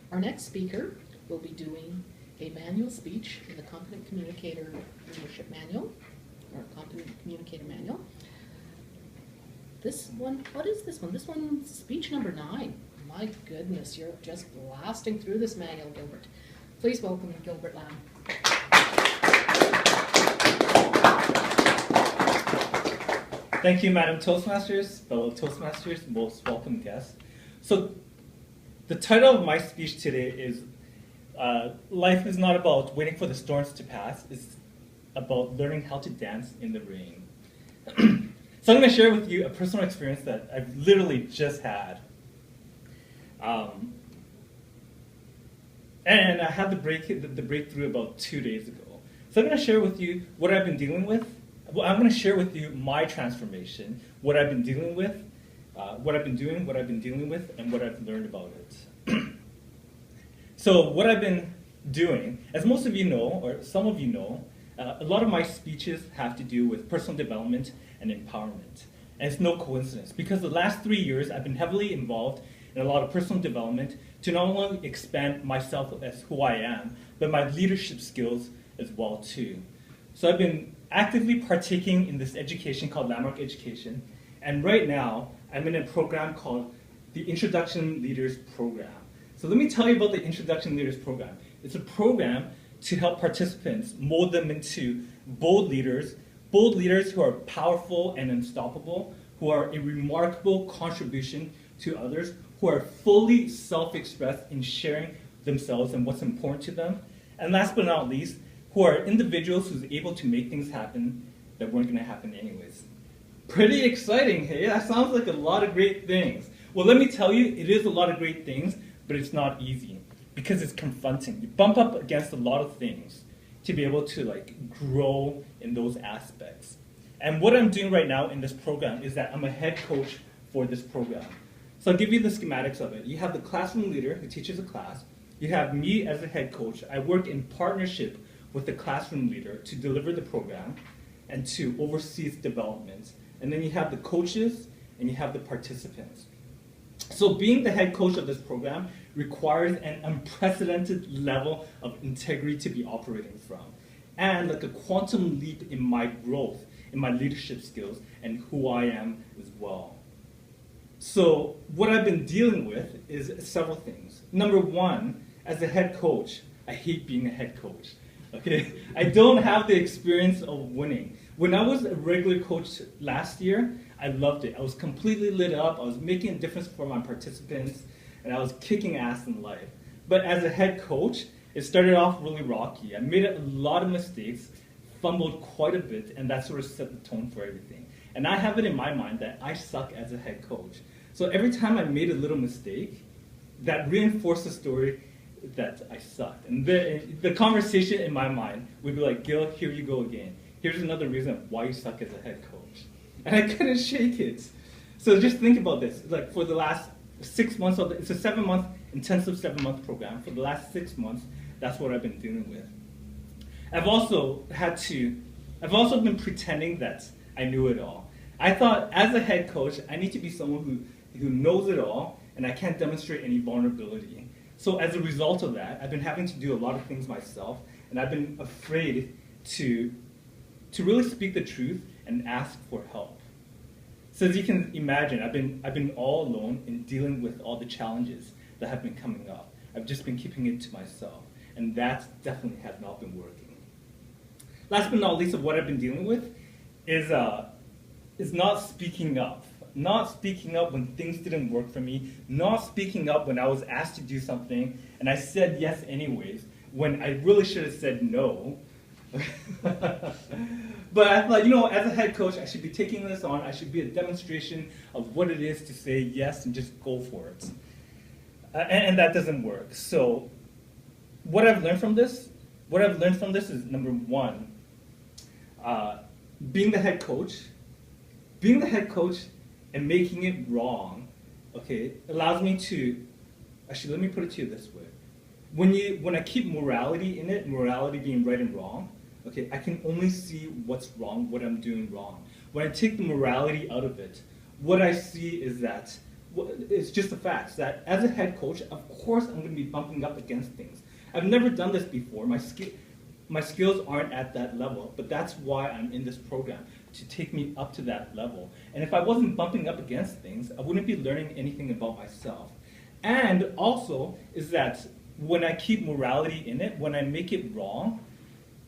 Our next speaker will be doing a manual speech in the Competent Communicator Leadership Manual, or Competent Communicator Manual. This one, what is this one? This one's speech number 9. My goodness, you're just blasting through this manual, Gilbert. Please welcome Gilbert Lamb. Thank you, Madam Toastmasters, fellow Toastmasters, most welcome guests. So, the title of my speech today is Life is not about waiting for the storms to pass, it's about learning how to dance in the rain. So I'm going to share with you a personal experience that I've literally just had. And I had the breakthrough about 2 days ago. So I'm going to share with you what I've been dealing with. Well, I'm going to share with you my transformation, what I've been dealing with, what I've been doing, what I've been dealing with, and what I've learned about it. So what I've been doing, as most of you know, or some of you know, a lot of my speeches have to do with personal development and empowerment. And it's no coincidence, because the last 3 years I've been heavily involved in a lot of personal development to not only expand myself as who I am, but my leadership skills as well too. So I've been actively partaking in this education called Landmark Education, and right now I'm in a program called the Introduction Leaders Program. So let me tell you about the Introduction Leaders Program. It's a program to help participants mold them into bold leaders who are powerful and unstoppable, who are a remarkable contribution to others, who are fully self-expressed in sharing themselves and what's important to them, and last but not least, who are individuals who's able to make things happen that weren't going to happen anyways. Pretty exciting, hey? That sounds like a lot of great things. Well, let me tell you, it is a lot of great things, but it's not easy because it's confronting. You bump up against a lot of things to be able to grow in those aspects. And what I'm doing right now in this program is that I'm a head coach for this program. So I'll give you the schematics of it. You have the classroom leader who teaches a class. You have me as a head coach. I work in partnership with the classroom leader to deliver the program and to oversee its development. And then you have the coaches and you have the participants. So being the head coach of this program requires an unprecedented level of integrity to be operating from, and like a quantum leap in my growth, in my leadership skills, and who I am as well. So what I've been dealing with is several things. Number one, as a head coach, I hate being a head coach. Okay, I don't have the experience of winning. When I was a regular coach last year, I loved it. I was completely lit up. I was making a difference for my participants, and I was kicking ass in life. But as a head coach, it started off really rocky. I made a lot of mistakes, fumbled quite a bit, and that sort of set the tone for everything. And I have it in my mind that I suck as a head coach. So every time I made a little mistake, that reinforced the story that I sucked. And the conversation in my mind would be like, Gil, here you go again. Here's another reason why you suck as a head coach. And I couldn't shake it. So just think about this. Like for the last 6 months, it's a 7-month, intensive 7-month program. For the last 6 months, that's what I've been dealing with. I've also been pretending that I knew it all. I thought as a head coach, I need to be someone who knows it all, and I can't demonstrate any vulnerability. So as a result of that, I've been having to do a lot of things myself, and I've been afraid to really speak the truth and ask for help. So as you can imagine, I've been all alone in dealing with all the challenges that have been coming up. I've just been keeping it to myself, and that definitely has not been working. Last but not least of what I've been dealing with is not speaking up. Not speaking up when things didn't work for me, not speaking up when I was asked to do something, and I said yes anyways, when I really should have said no. But I thought, as a head coach, I should be taking this on. I should be a demonstration of what it is to say yes and just go for it. And that doesn't work. So what I've learned from this is, number one, being the head coach and making it wrong, okay, allows me to, actually let me put it to you this way. When I keep morality in it, morality being right and wrong, okay, I can only see what's wrong, what I'm doing wrong. When I take the morality out of it, what I see is that it's just the facts that as a head coach, of course I'm going to be bumping up against things. I've never done this before. My skills aren't at that level, but that's why I'm in this program, to take me up to that level. And if I wasn't bumping up against things, I wouldn't be learning anything about myself. And also is that when I keep morality in it, when I make it wrong,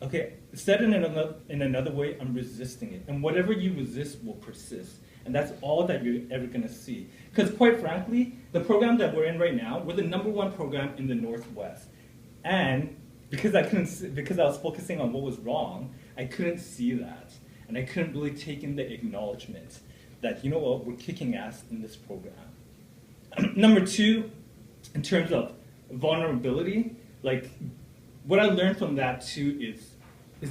okay, said in another way, I'm resisting it. And whatever you resist will persist. And that's all that you're ever going to see. Because quite frankly, the program that we're in right now, we're the #1 program in the Northwest. And because I was focusing on what was wrong, I couldn't see that. And I couldn't really take in the acknowledgement that, you know what, we're kicking ass in this program. Number 2, in terms of vulnerability, like what I learned from that too is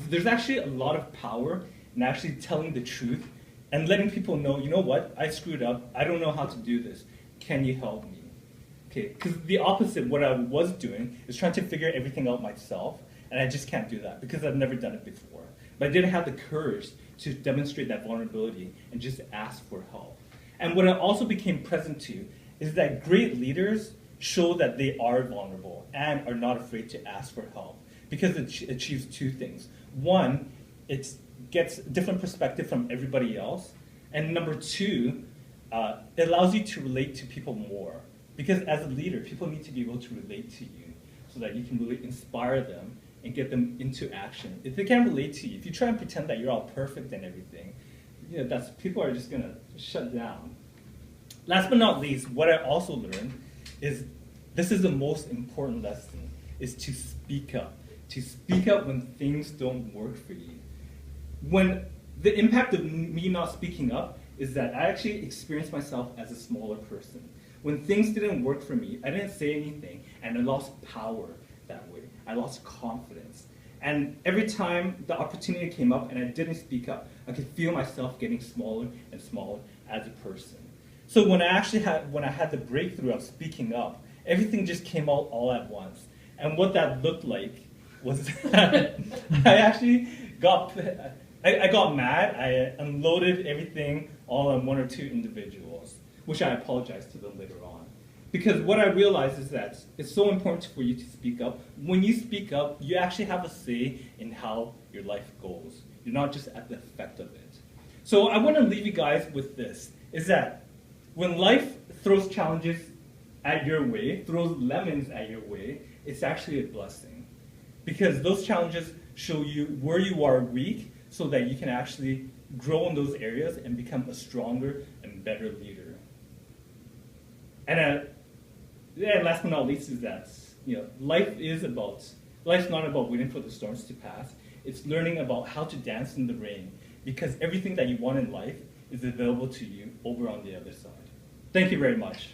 there's actually a lot of power in actually telling the truth and letting people know, you know what, I screwed up, I don't know how to do this, can you help me? Okay, because the opposite, what I was doing is trying to figure everything out myself, and I just can't do that because I've never done it before. But I didn't have the courage to demonstrate that vulnerability and just ask for help. And what I also became present to is that great leaders show that they are vulnerable and are not afraid to ask for help, because it achieves 2 things. One, it gets a different perspective from everybody else, and number 2, it allows you to relate to people more. Because as a leader, people need to be able to relate to you so that you can really inspire them and get them into action. If they can't relate to you, if you try and pretend that you're all perfect and everything, you know, people are just gonna shut down. Last but not least, what I also learned is this is the most important lesson, is to speak up. To speak up when things don't work for you. When the impact of me not speaking up is that I actually experienced myself as a smaller person. When things didn't work for me, I didn't say anything, and I lost power that way. I lost confidence. And every time the opportunity came up and I didn't speak up, I could feel myself getting smaller and smaller as a person. So when I had the breakthrough of speaking up, everything just came out all at once. And what that looked like was that I actually got mad. I unloaded everything all on 1 or 2 individuals, which I apologized to them later on. Because what I realized is that it's so important for you to speak up. When you speak up, you actually have a say in how your life goes. You're not just at the effect of it. So I want to leave you guys with this, is that when life throws challenges at your way, throws lemons at your way, it's actually a blessing. Because those challenges show you where you are weak so that you can actually grow in those areas and become a stronger and better leader. And last but not least is that, you know, life's not about waiting for the storms to pass. It's learning about how to dance in the rain, because everything that you want in life is available to you over on the other side. Thank you very much.